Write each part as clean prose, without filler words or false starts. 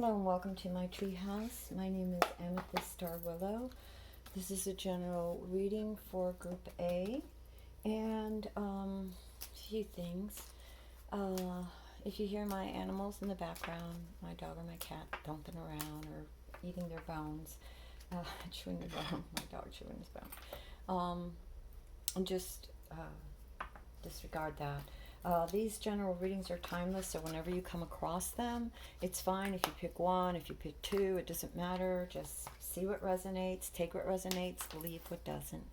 Hello and welcome to my treehouse. My name is Amethyst Star Willow. This is a general reading for Group A, and a few things. If you hear my animals in the background, my dog or my cat thumping around or eating their bones, chewing their bone, my dog chewing his bone, and just disregard that. These general readings are timeless, so whenever you come across them, it's fine if you pick one, if you pick two, it doesn't matter. Just see what resonates, take what resonates, leave what doesn't.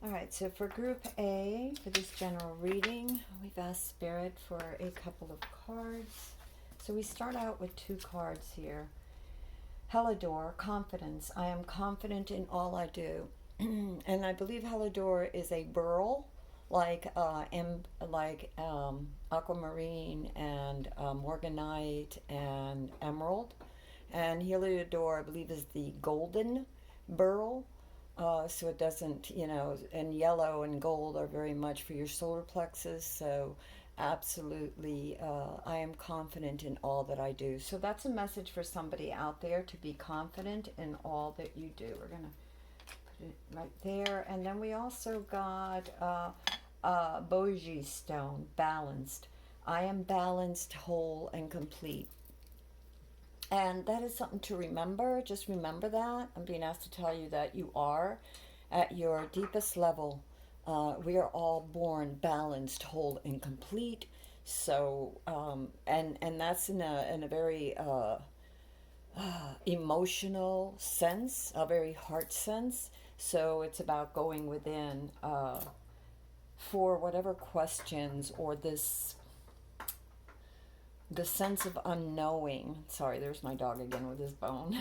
Alright, so for Group A, for this general reading, we've asked Spirit for a couple of cards. So we start out with two cards here. Helidor, confidence. I am confident in all I do. And I believe Helidor is a burl, like aquamarine and morganite and emerald. And Heliodor, I believe, is the golden beryl. So it doesn't, and yellow and gold are very much for your solar plexus. So absolutely, I am confident in all that I do. So that's a message for somebody out there, to be confident in all that you do. We're going to put it right there. And then we also got Boji stone, balanced. I am balanced, whole, and complete. And that is something to remember. Just remember that. I'm being asked to tell you that you are at your deepest level. We are all born balanced, whole, and complete. So, and that's in a very emotional sense, a very heart sense. So it's about going within for whatever questions or the sense of unknowing. Sorry, there's my dog again with his bone.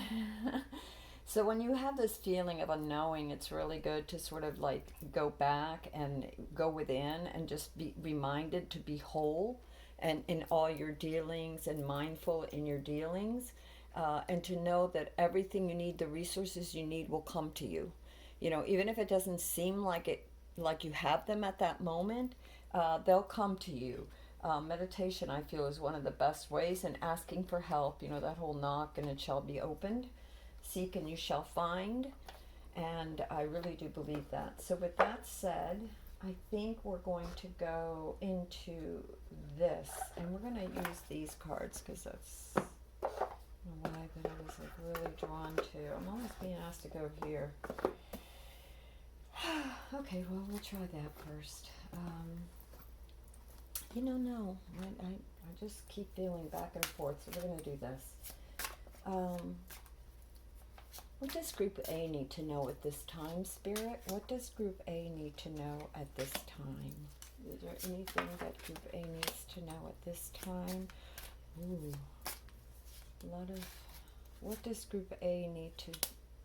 So when you have this feeling of unknowing, it's really good to sort of like go back and go within and just be reminded to be whole and in all your dealings, and mindful in your dealings, and to know that everything you need, the resources you need, will come to you. Even if it doesn't seem like you have them at that moment, they'll come to you. Meditation, I feel, is one of the best ways, and asking for help, that whole knock and it shall be opened, seek and you shall find, and I really do believe that. So with that said, I think we're going to go into this, and we're going to use these cards because that's, I don't know why, but I was really drawn to. I'm always being asked to go here. Okay, well, we'll try that first. No, I just keep feeling back and forth, so we're going to do this. What does Group A need to know at this time, Spirit? What does Group A need to know at this time? Is there anything that Group A needs to know at this time? Ooh, what does Group A need to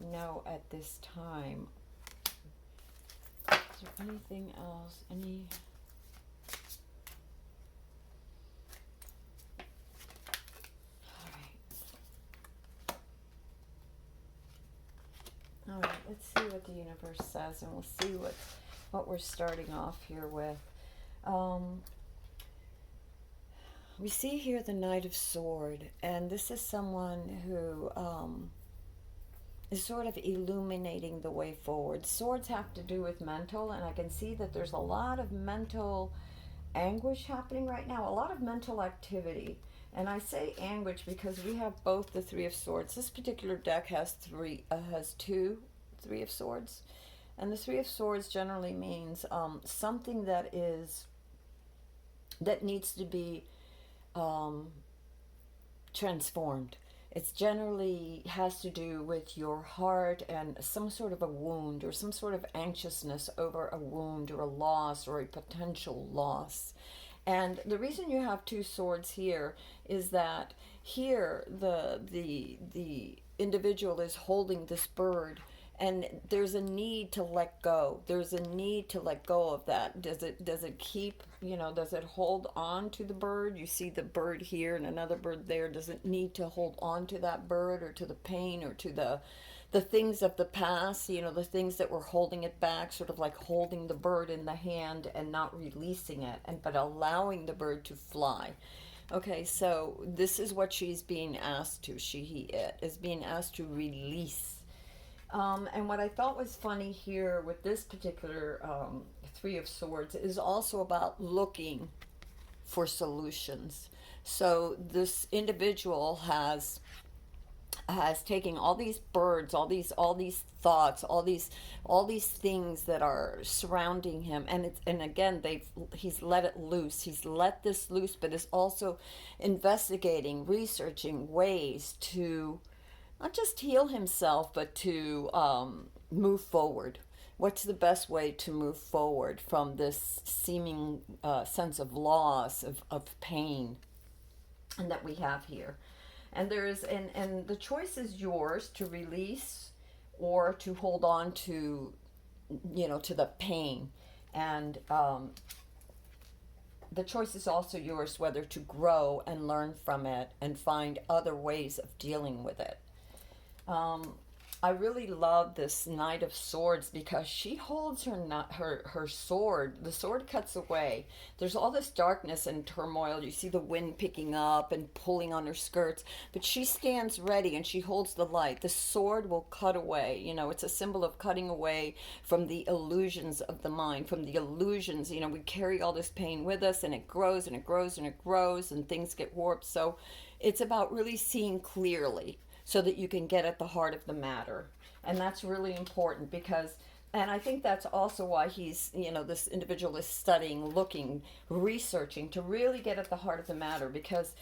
know at this time? Is there anything else? All right, let's see what the universe says, and we'll see what we're starting off here with. We see here the Knight of Sword, and this is someone who is sort of illuminating the way forward. Swords have to do with mental, and I can see that there's a lot of mental anguish happening right now, a lot of mental activity. And I say anguish because we have both the Three of Swords. This particular deck has two Three of Swords. And the Three of Swords generally means something that needs to be transformed. It's generally has to do with your heart and some sort of a wound, or some sort of anxiousness over a wound or a loss or a potential loss. And the reason you have two swords here is that here the individual is holding this bird, and there's a need to let go. There's a need to let go of that. Does it keep, does it hold on to the bird? You see the bird here and another bird there. Does it need to hold on to that bird, or to the pain, or to the things of the past, the things that were holding it back, sort of like holding the bird in the hand and not releasing it, but allowing the bird to fly. Okay, so this is what she's being asked to. It is being asked to release. And what I thought was funny here with this particular Three of Swords is also about looking for solutions. So this individual has taken all these birds, all these thoughts, all these things that are surrounding him, and it's, and again, he's let it loose. He's let this loose, but is also investigating, researching ways to not just heal himself, but to move forward. What's the best way to move forward from this seeming sense of loss, of pain, and that we have here? And there is, and the choice is yours to release or to hold on to, to the pain. And the choice is also yours whether to grow and learn from it and find other ways of dealing with it. I really love this Knight of Swords because she holds her sword. The sword cuts away. There's all this darkness and turmoil. You see the wind picking up and pulling on her skirts, but she stands ready and she holds the light. The sword will cut away. It's a symbol of cutting away from the illusions of the mind, from the illusions. We carry all this pain with us, and it grows and it grows and it grows, and things get warped. So it's about really seeing clearly, so that you can get at the heart of the matter. And that's really important because, and I think that's also why he's, this individual is studying, looking, researching to really get at the heart of the matter, because,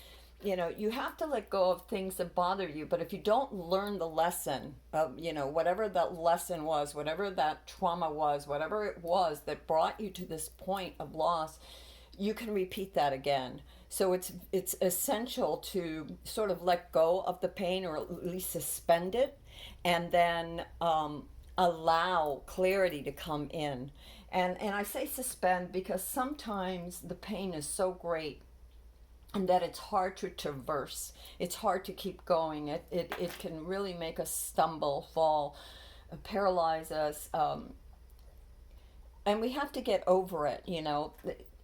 you have to let go of things that bother you. But if you don't learn the lesson of, whatever that lesson was, whatever that trauma was, whatever it was that brought you to this point of loss, you can repeat that again. So it's essential to sort of let go of the pain, or at least suspend it, and then allow clarity to come in. And I say suspend because sometimes the pain is so great and that it's hard to traverse. It's hard to keep going. It can really make us stumble, fall, paralyze us. And we have to get over it.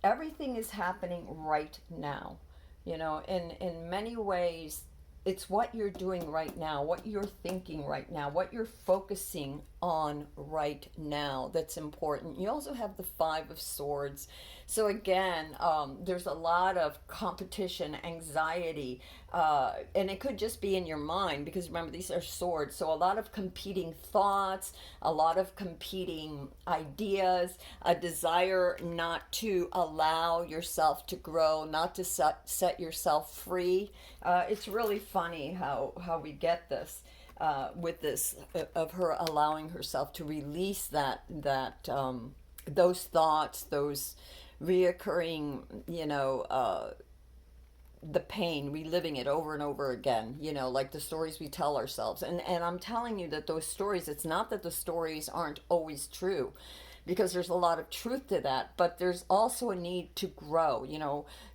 Everything is happening right now. In many ways, it's what you're doing right now, what you're thinking right now, what you're focusing on right now that's important. You also have the Five of Swords. So again, there's a lot of competition, anxiety, and it could just be in your mind, because remember, these are swords. So a lot of competing thoughts, a lot of competing ideas, a desire not to allow yourself to grow, not to set yourself free. It's really funny how we get this. With this of her allowing herself to release those thoughts, those reoccurring, the pain, reliving it over and over again, like the stories we tell ourselves. And I'm telling you that those stories, it's not that the stories aren't always true, because there's a lot of truth to that, but there's also a need to grow,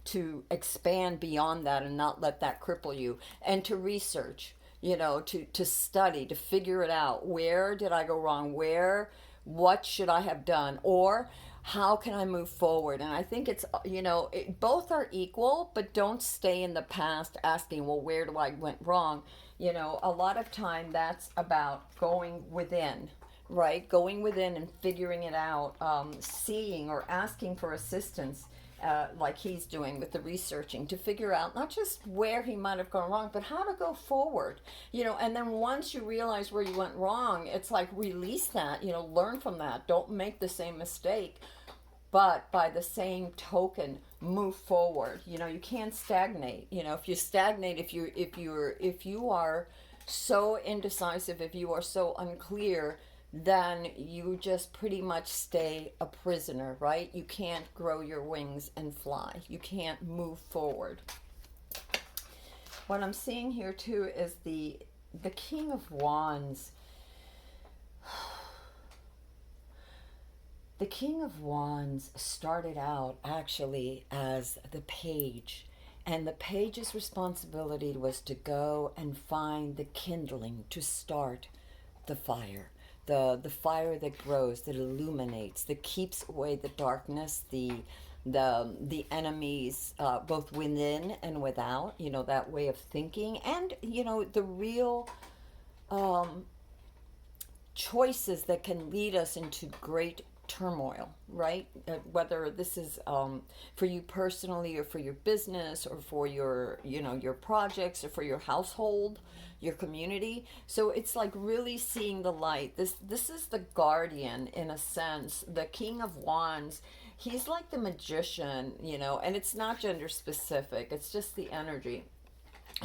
to expand beyond that and not let that cripple you, and to research, to study, to figure it out. Where did I go wrong? What should I have done? Or how can I move forward? And I think it's, both are equal, but don't stay in the past asking, well, where do I went wrong? A lot of time that's about going within, right? Going within and figuring it out, seeing or asking for assistance, like he's doing with the researching, to figure out not just where he might have gone wrong, but how to go forward. And then once you realize where you went wrong, it's like release that, learn from that. Don't make the same mistake, but by the same token, move forward. You can't stagnate. If you stagnate, if you are so indecisive, if you are so unclear, then you just pretty much stay a prisoner, right? You can't grow your wings and fly. You can't move forward. What I'm seeing here too is the King of Wands. The King of Wands started out actually as the page, and the page's responsibility was to go and find the kindling to start the fire. The fire that grows, that illuminates, that keeps away the darkness, the the enemies, both within and without, that way of thinking, and the real um, choices that can lead us into great turmoil, right? Whether this is for you personally, or for your business, or for your projects, or for your household, your community. So it's like really seeing the light. This is the guardian, in a sense, the King of Wands. He's like the magician, and it's not gender specific. It's just the energy.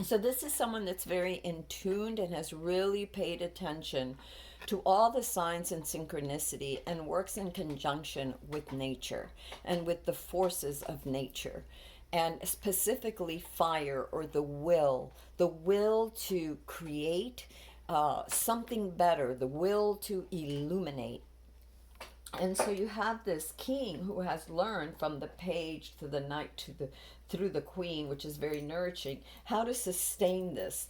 So this is someone that's very in tuned and has really paid attention to all the signs and synchronicity, and works in conjunction with nature and with the forces of nature, and specifically fire, or the will to create something better, the will to illuminate. And so you have this king who has learned from the page to the knight to the through the queen, which is very nourishing, how to sustain this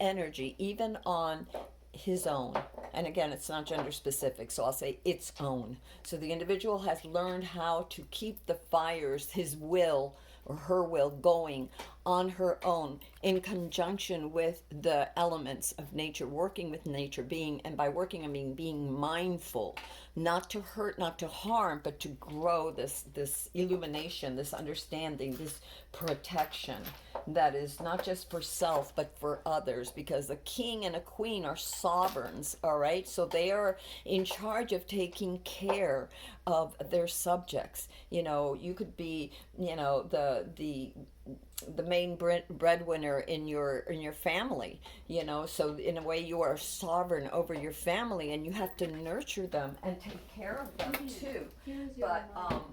energy even on his own. And again, it's not gender specific, so I'll say its own. So the individual has learned how to keep the fires, his will or her will, going on her own, in conjunction with the elements of nature, working with nature, and by working I mean being mindful, not to hurt, not to harm, but to grow this illumination, this understanding, this protection that is not just for self but for others, because a king and a queen are sovereigns, all right? So they are in charge of taking care of their subjects. You could be the main breadwinner in your family, so in a way you are sovereign over your family, and you have to nurture them and take care of them too. But oh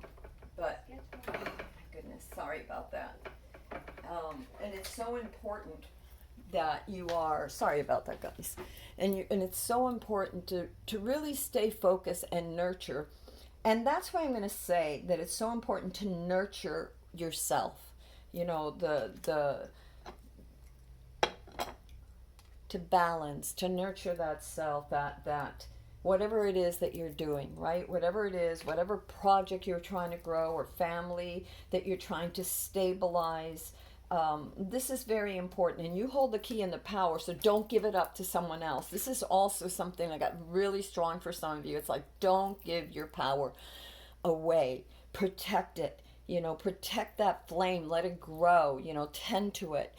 my goodness, sorry about that. And it's so important that you are, sorry about that, guys, and it's so important to really stay focused and nurture. And that's why I'm going to say that it's so important to nurture yourself. To balance, to nurture that self, that whatever it is that you're doing, right? Whatever it is, whatever project you're trying to grow, or family that you're trying to stabilize, this is very important, and you hold the key and the power, so don't give it up to someone else. This is also something that got really strong for some of you. It's like, don't give your power away. Protect it. Protect that flame, let it grow, tend to it,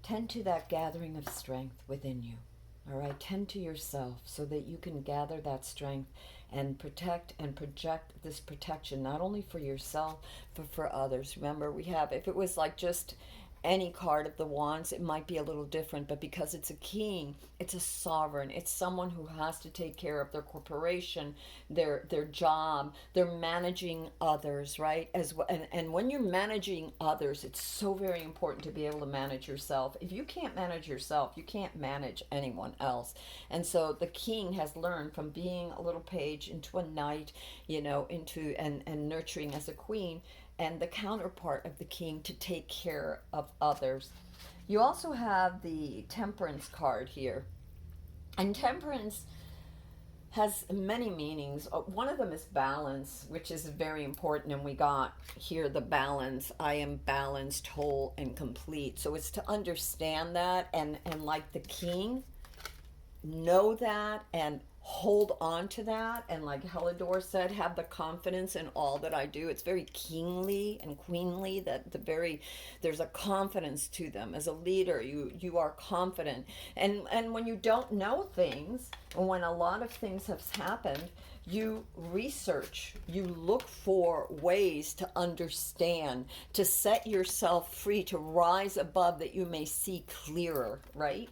tend to that gathering of strength within you. All right, tend to yourself so that you can gather that strength and protect and project this protection, not only for yourself, but for others. Remember, if it was like just any card of the wands, it might be a little different, but because it's a king, it's a sovereign, it's someone who has to take care of their corporation, their job, they're managing others, right? As well, and when you're managing others, it's so very important to be able to manage yourself. If you can't manage yourself, you can't manage anyone else. And so the king has learned from being a little page into a knight, into and nurturing as a queen, and the counterpart of the king to take care of others. You also have the Temperance card here. And Temperance has many meanings. One of them is balance, which is very important. And we got here the balance. I am balanced, whole, and complete. So it's to understand that and like the king, know that and hold on to that, and like Helidor said, have the confidence in all that I do. It's very kingly and queenly, that there's a confidence to them. As a leader, you are confident, and when you don't know things, and when a lot of things have happened, you research, you look for ways to understand, to set yourself free, to rise above, that you may see clearer, right?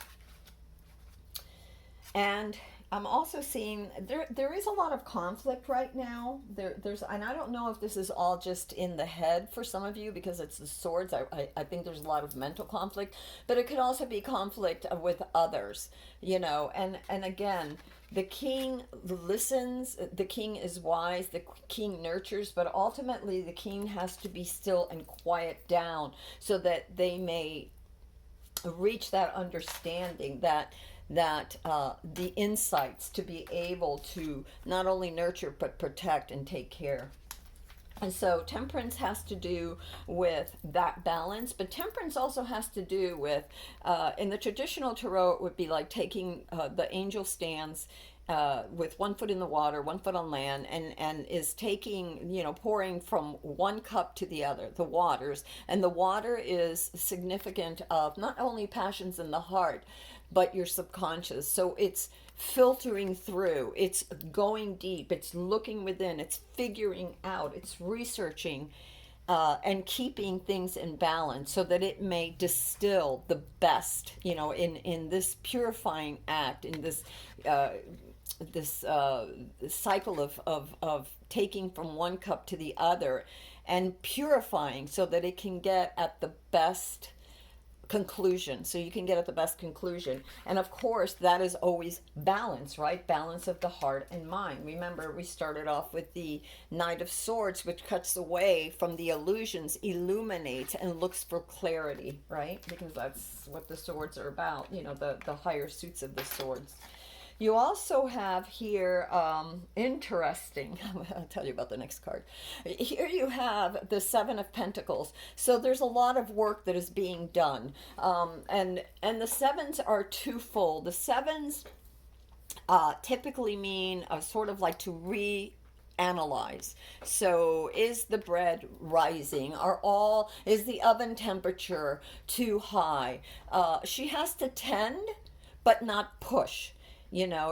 And I'm also seeing there is a lot of conflict right now. There's, and I don't know if this is all just in the head for some of you, because it's the swords. I think there's a lot of mental conflict, but it could also be conflict with others, and again, the king listens, the king is wise, the king nurtures, but ultimately the king has to be still and quiet down so that they may reach that understanding, that the insights to be able to not only nurture but protect and take care. And so temperance has to do with that balance, but temperance also has to do with, in the traditional tarot, it would be like taking the angel stands with one foot in the water, one foot on land, and is taking, pouring from one cup to the other, the waters. And the water is significant of not only passions in the heart, but your subconscious. So it's filtering through, it's going deep, it's looking within, it's figuring out, it's researching, and keeping things in balance so that it may distill the best, in this purifying act, in this cycle of taking from one cup to the other and purifying so that it can get at the best conclusion, so you can get at the best conclusion. And of course that is always balance, right? Balance of the heart and mind. Remember, we started off with the Knight of Swords, which cuts away from the illusions, illuminates, and looks for clarity, right? Because that's what the swords are about, the higher suits of the swords. You also have here, interesting, I'll tell you about the next card. Here you have the Seven of Pentacles. So there's a lot of work that is being done. And the sevens are twofold. The sevens typically mean sort of like to reanalyze. So is the bread rising? Is the oven temperature too high? She has to tend, but not push.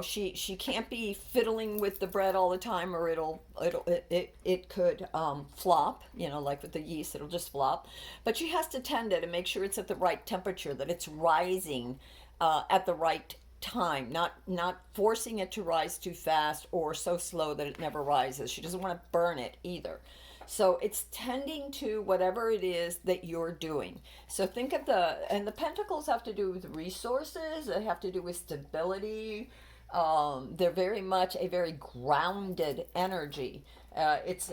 She can't be fiddling with the bread all the time, or it could flop, like with the yeast, it'll just flop. But she has to tend it and make sure it's at the right temperature, that it's rising at the right time, not forcing it to rise too fast or so slow that it never rises. She doesn't want to burn it either. So it's tending to whatever it is that you're doing. So think of the pentacles have to do with resources. They have to do with stability. They're very much a very grounded energy. It's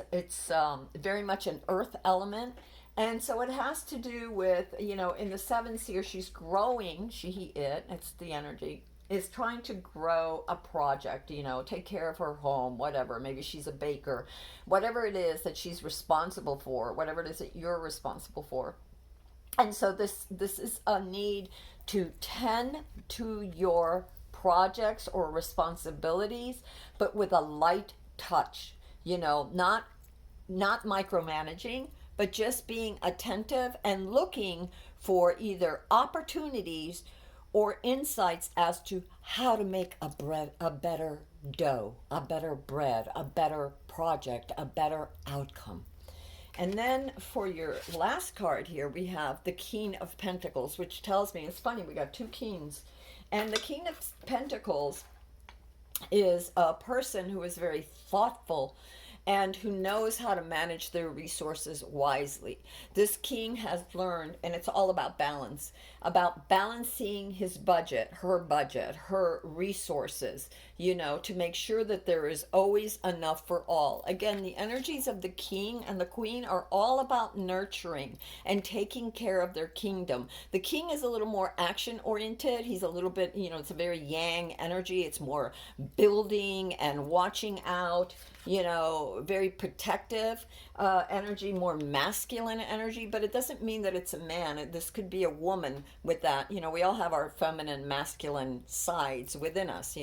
very much an earth element. And so it has to do with, in the sevens here, she's growing, it's the energy, is trying to grow a project, take care of her home, whatever. Maybe she's a baker, whatever it is that she's responsible for, whatever it is that you're responsible for. And so this is a need to tend to your projects or responsibilities, but with a light touch, not micromanaging, but just being attentive and looking for either opportunities or insights as to how to make a better dough, a better bread, a better project, a better outcome. And then for your last card here, we have the King of Pentacles, which tells me, it's funny, we got two kings. And the King of Pentacles is a person who is very thoughtful and who knows how to manage their resources wisely. This king has learned, and it's all about balance, about balancing his budget, her resources, to make sure that there is always enough for all. Again, the energies of the king and the queen are all about nurturing and taking care of their kingdom. The king is a little more action oriented. He's a little bit, it's a very yang energy. It's more building and watching out, very protective energy, more masculine energy, but it doesn't mean that it's a man. This could be a woman with that. We all have our feminine, masculine sides within us,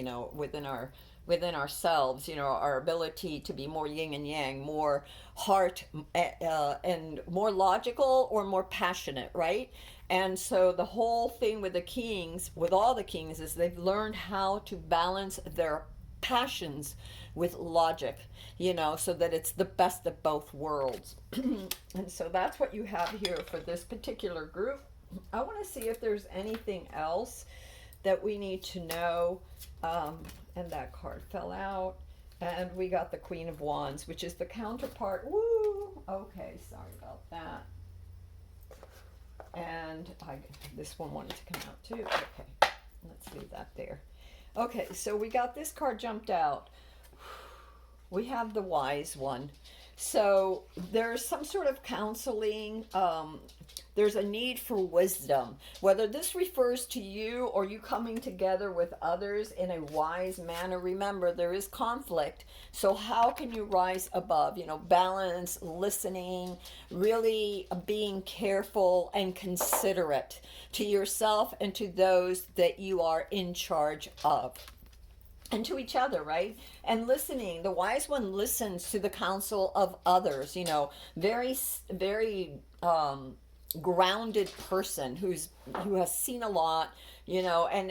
within ourselves, our ability to be more yin and yang, more heart, and more logical or more passionate, right? And so the whole thing with the kings, with all the kings, is they've learned how to balance their passions with logic, so that it's the best of both worlds. And so that's what you have here for this particular group. I want to see if there's anything else that we need to know. And that card fell out. And we got the Queen of Wands, which is the counterpart. Woo! Okay, sorry about that. And this one wanted to come out too. Okay, let's leave that there. Okay, so we got this card jumped out. We have the Wise One. So there's some sort of counseling. There's a need for wisdom. Whether this refers to you or you coming together with others in a wise manner, remember there is conflict. So, how can you rise above? Balance, listening, really being careful and considerate to yourself and to those that you are in charge of, and to each other, right? And listening, the wise one listens to the counsel of others. Very very grounded person who has seen a lot. And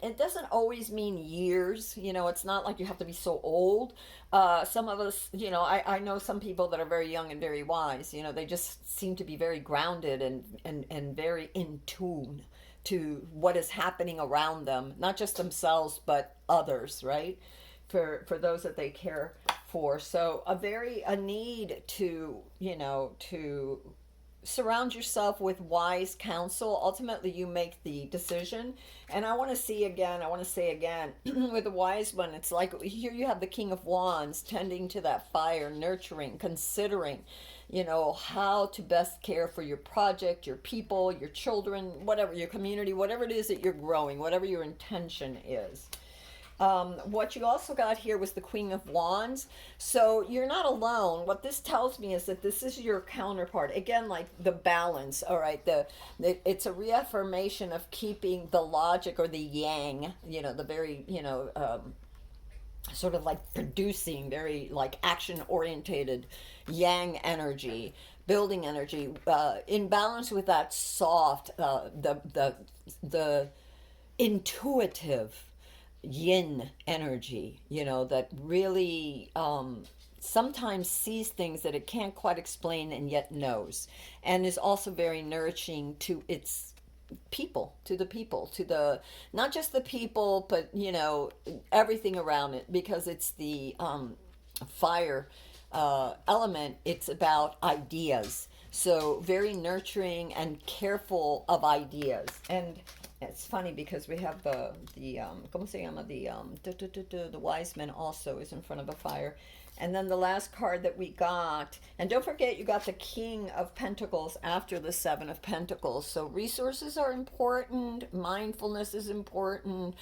it doesn't always mean years. It's not like you have to be so old. Some of us, I know some people that are very young and very wise. They just seem to be very grounded and very in tune to what is happening around them, not just themselves but others, right? For those that they care for. So a need to to surround yourself with wise counsel. Ultimately you make the decision. And I want to say again with the wise one, it's like here you have the King of Wands tending to that fire, nurturing, considering how to best care for your project, your people, your children, whatever, your community, whatever it is that you're growing, whatever your intention is. What you also got here was the Queen of Wands. So you're not alone. What this tells me is that this is your counterpart. Again, like the balance, all right? It's a reaffirmation of keeping the logic or the yang, the very, sort of like producing, very like action orientated yang energy, building energy, in balance with that soft, the intuitive yin energy, that really sometimes sees things that it can't quite explain and yet knows, and is also very nourishing to its people, to the not just the people, but everything around it, because it's the fire element. It's about ideas, so very nurturing and careful of ideas. And it's funny because we have the ¿cómo se llama? The wise man also is in front of a fire. And then the last card that we got, and don't forget you got the King of Pentacles after the Seven of Pentacles. So resources are important, mindfulness is important,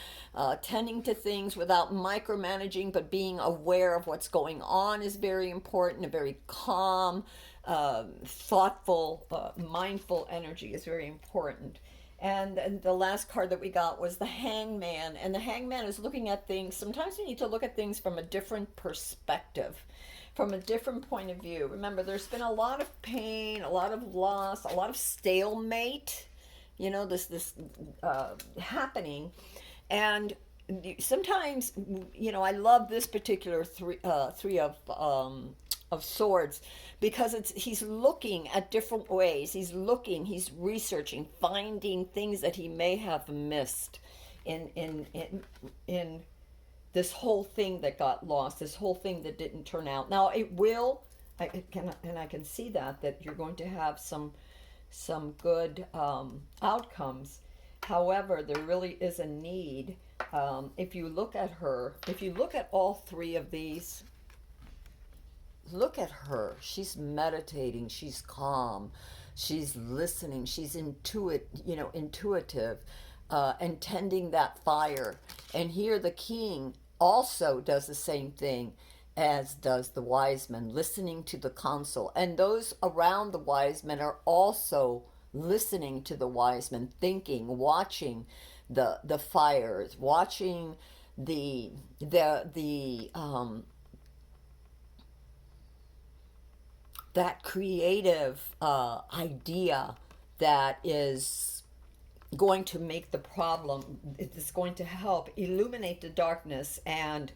tending to things without micromanaging but being aware of what's going on is very important. A very calm, thoughtful, mindful energy is very important. And the last card that we got was the Hangman. And the Hangman is looking at things. Sometimes you need to look at things from a different perspective, from a different point of view. Remember, there's been a lot of pain, a lot of loss, a lot of stalemate, this happening. And sometimes, I love this particular three of swords, because he's looking at different ways. He's researching, finding things that he may have missed in this whole thing that got lost, this whole thing that didn't turn out. Now it will, I can see that you're going to have some good outcomes. However, there really is a need. If you look at all three of these, look at her. She's meditating. She's calm. She's listening. She's intuitive, and tending that fire. And here the king also does the same thing as does the wise man, listening to the counsel. And those around the wise men are also listening to the wise men, thinking, watching the fires, watching the that creative idea that is going to make the problem, it's going to help illuminate the darkness and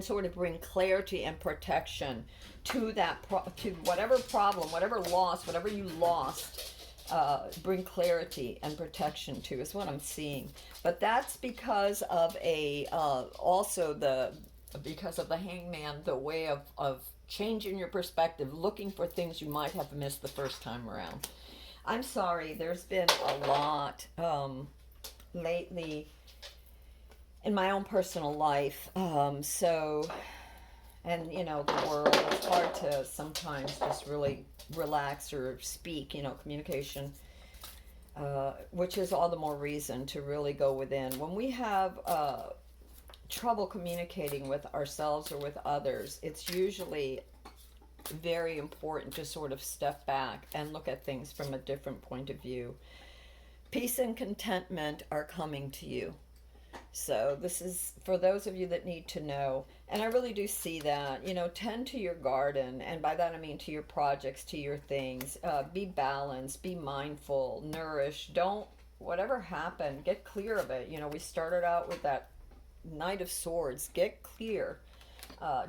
sort of bring clarity and protection to to whatever problem, whatever loss, whatever you lost. Bring clarity and protection to is what I'm seeing. But that's because of because of the Hangman, the way of changing your perspective, looking for things you might have missed the first time around. I'm sorry, there's been a lot lately in my own personal life. So and the world, it's hard to sometimes just really relax or speak, communication, which is all the more reason to really go within. When we have trouble communicating with ourselves or with others, it's usually very important to sort of step back and look at things from a different point of view. Peace and contentment are coming to you. So this is for those of you that need to know. And I really do see that, tend to your garden. And by that I mean to your projects, to your things. Be balanced, be mindful, nourish. Don't, whatever happened, get clear of it. We started out with that Knight of Swords. Get clear.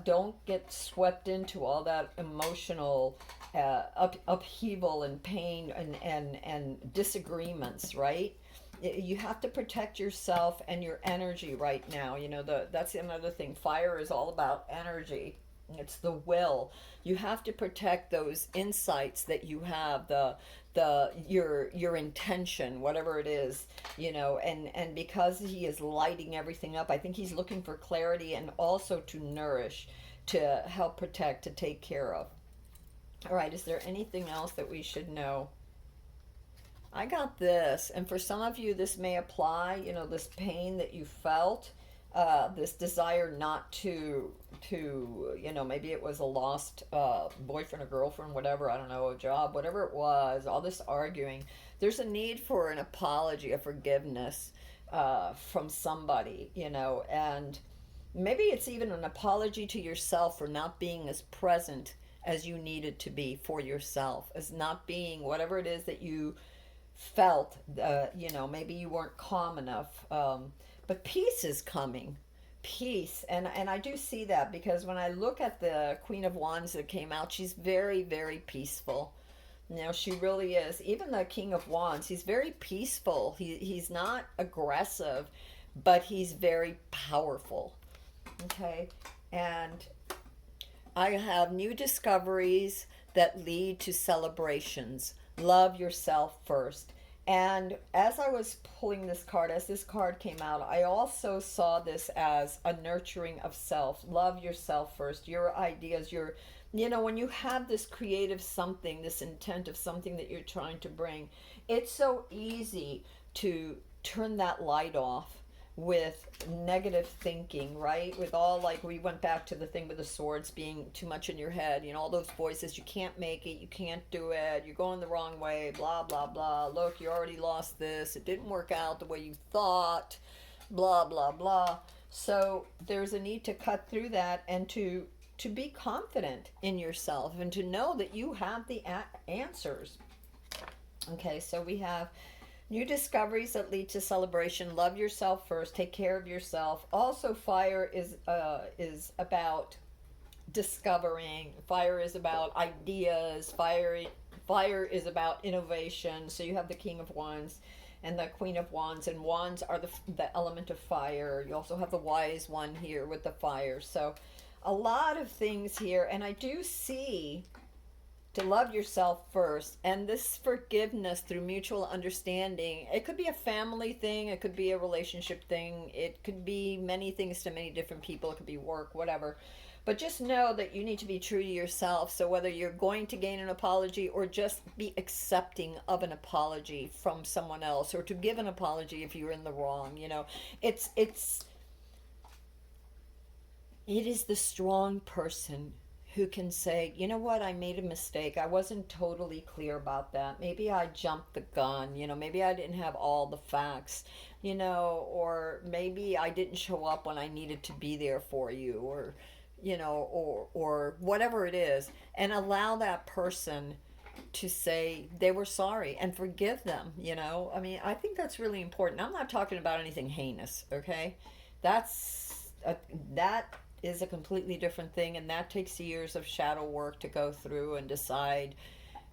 Don't get swept into all that emotional upheaval and pain and disagreements, right? You have to protect yourself and your energy right now. That's another thing. Fire is all about energy. It's the will. You have to protect those insights that you have, your intention, whatever it is, and because he is lighting everything up, I think he's looking for clarity and also to nourish, to help protect, to take care of. All right, is there anything else that we should know? I got this, and for some of you, this may apply. This pain that you felt, this desire not maybe it was a lost boyfriend or girlfriend, whatever, I don't know, a job, whatever it was, all this arguing. There's a need for an apology, a forgiveness from somebody, and maybe it's even an apology to yourself for not being as present as you needed to be for yourself, as not being whatever it is that you felt, maybe you weren't calm enough. But peace is coming. Peace. And I do see that because when I look at the Queen of Wands that came out, she's very, very peaceful. She really is. Even the King of Wands, he's very peaceful. He's not aggressive, but he's very powerful. Okay? And I have new discoveries that lead to celebrations. Love yourself first. And as I was pulling this card, as this card came out, I also saw this as a nurturing of self. Love yourself first. Your ideas, when you have this creative something, this intent of something that you're trying to bring, it's so easy to turn that light off with negative thinking, right? With all, like, we went back to the thing with the swords being too much in your head, all those voices, you can't make it, you can't do it, you're going the wrong way, blah, blah, blah. Look, you already lost this, it didn't work out the way you thought, blah, blah, blah. So there's a need to cut through that and to be confident in yourself and to know that you have the answers. Okay, so we have new discoveries that lead to celebration. Love yourself first. Take care of yourself. Also, fire is about discovering. Fire is about ideas. Fire is about innovation. So you have the King of Wands and the Queen of Wands, and wands are the element of fire. You also have the Wise One here with the fire. So a lot of things here, and I do see to love yourself first, and this forgiveness through mutual understanding. It could be a family thing, it could be a relationship thing, it could be many things to many different people, it could be work, whatever. But just know that you need to be true to yourself. So whether you're going to gain an apology or just be accepting of an apology from someone else, or to give an apology if you're in the wrong, it is the strong person who can say, you know what, I made a mistake. I wasn't totally clear about that. Maybe I jumped the gun. Maybe I didn't have all the facts, or maybe I didn't show up when I needed to be there for you, or, or whatever it is. And allow that person to say they were sorry and forgive them, I think that's really important. I'm not talking about anything heinous, okay? That is a completely different thing, and that takes years of shadow work to go through and decide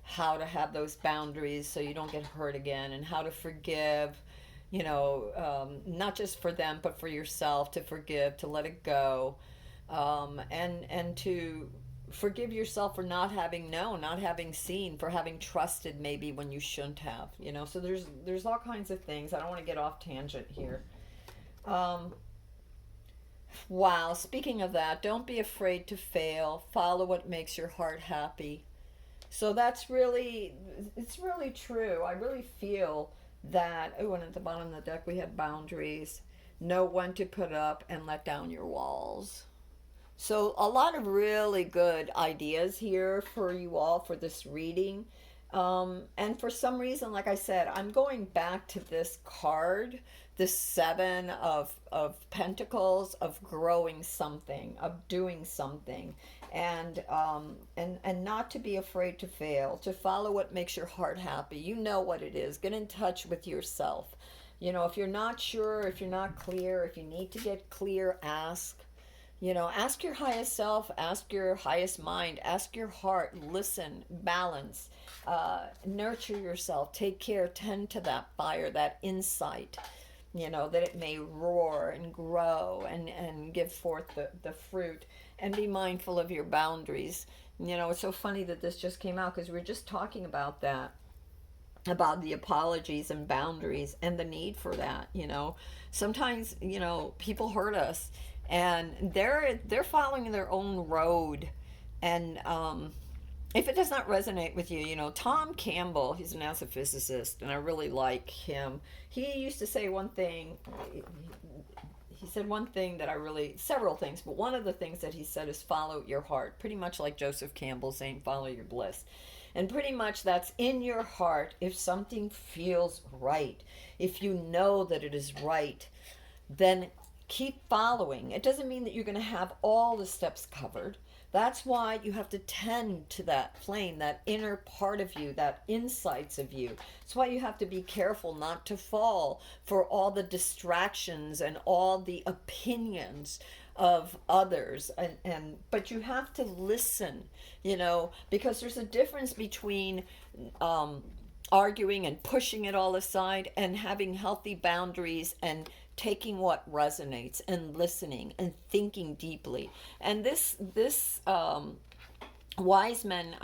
how to have those boundaries so you don't get hurt again, and how to forgive, not just for them but for yourself, to forgive, to let it go, and to forgive yourself for not having known, not having seen, for having trusted maybe when you shouldn't have, so there's all kinds of things. I don't want to get off tangent here. Wow, speaking of that, don't be afraid to fail. Follow what makes your heart happy. So that's really, it's really true. I really feel that, oh, and at the bottom of the deck we have boundaries. Know when to put up and let down your walls. So, a lot of really good ideas here for you all for this reading. And for some reason, like I said, I'm going back to this card, this seven of pentacles, of growing something, of doing something, and not to be afraid to fail, to follow what makes your heart happy. You know what it is. Get in touch with yourself. You know, if you're not sure, if you're not clear, if you need to get clear, ask. You know, ask your highest self, ask your highest mind, ask your heart, listen, balance, nurture yourself, take care, tend to that fire, that insight, you know, that it may roar and grow and give forth the fruit, and be mindful of your boundaries. You know, it's so funny that this just came out because we were just talking about that, about the apologies and boundaries and the need for that. You know, sometimes, you know, people hurt us and they're following their own road, and if it does not resonate with you, you know, Tom Campbell, he's an astrophysicist and I really like him. He used to say one thing. He said one thing that I really, several things, but one of the things that he said is follow your heart, pretty much like Joseph Campbell saying follow your bliss. And pretty much that's in your heart. If something feels right, if you know that it is right, then keep following. It doesn't mean that you're going to have all the steps covered. That's why you have to tend to that flame, that inner part of you, that insights of you. That's why you have to be careful not to fall for all the distractions and all the opinions of others, and but you have to listen, you know, because there's a difference between arguing and pushing it all aside and having healthy boundaries and taking what resonates and listening and thinking deeply. And this Wiseman,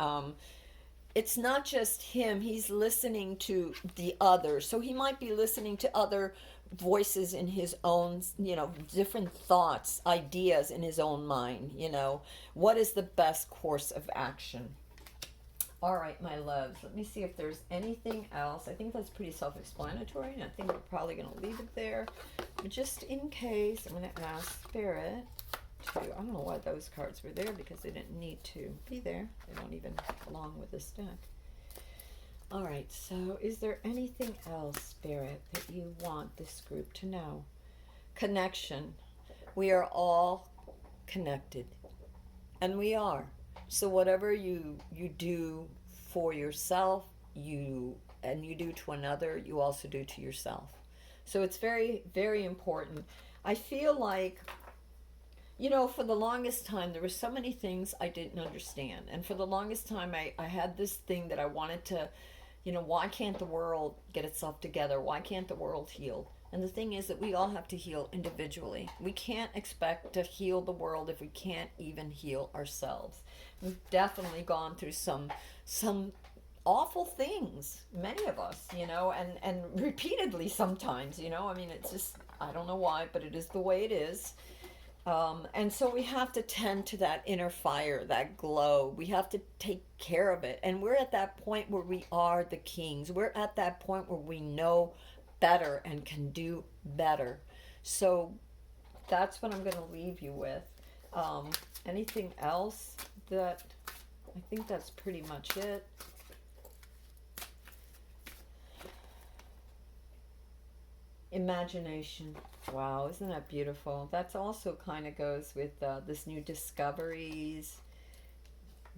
it's not just him, he's listening to the others. So he might be listening to other voices in his own, you know, different thoughts, ideas in his own mind, you know. What is the best course of action? All right, my loves, let me see if there's anything else. I think that's pretty self-explanatory, and I think we're probably going to leave it there. But just in case, I'm going to ask Spirit to, I don't know why those cards were there, because they didn't need to be there. They don't even belong with this deck. All right, so is there anything else, Spirit, that you want this group to know? Connection. We are all connected, and we are. So whatever you do for yourself, you do to another, you also do to yourself. So it's very, very important. I feel like, you know, for the longest time there were so many things I didn't understand, and for the longest time I had this thing that I wanted to, you know, why can't the world get itself together? Why can't the world heal? And the thing is that we all have to heal individually. We can't expect to heal the world if we can't even heal ourselves. We've definitely gone through some awful things, many of us, you know, and repeatedly sometimes, you know. I mean, it's just, I don't know why, but it is the way it is. And so we have to tend to that inner fire, that glow. We have to take care of it. And we're at that point where we are the kings. We're at that point where we know better and can do better. So that's what I'm going to leave you with. Anything else? That, I think that's pretty much it. Imagination. Wow, isn't that beautiful? That's also kind of goes with this new discoveries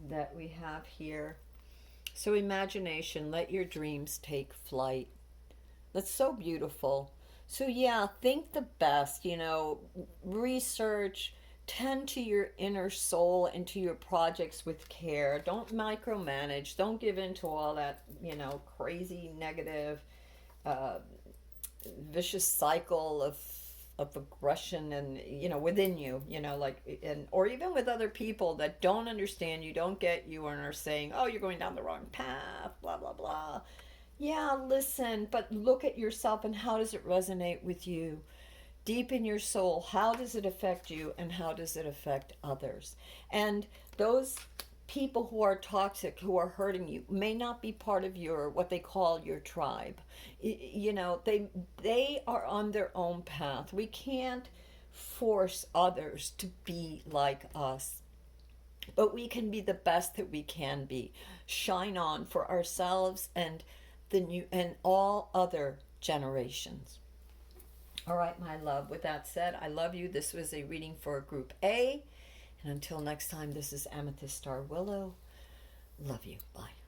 that we have here. So imagination, let your dreams take flight. That's so beautiful. So yeah, think the best, you know, research, tend to your inner soul and to your projects with care. Don't micromanage. Don't give in to all that, you know, crazy negative uh, vicious cycle of aggression, and you know, within you, you know, like, and or even with other people that don't understand you, don't get you, and are saying, oh, you're going down the wrong path, blah blah blah. Yeah, listen, but look at yourself and how does it resonate with you? deep in your soul, how does it affect you and how does it affect others? And those people who are toxic, who are hurting you, may not be part of your, what they call your tribe. You know, they are on their own path. We can't force others to be like us, but we can be the best that we can be. Shine on for ourselves and the new and all other generations. All right, my love. With that said, I love you. This was a reading for Group A. And until next time, this is Amethyst Star Willow. Love you. Bye.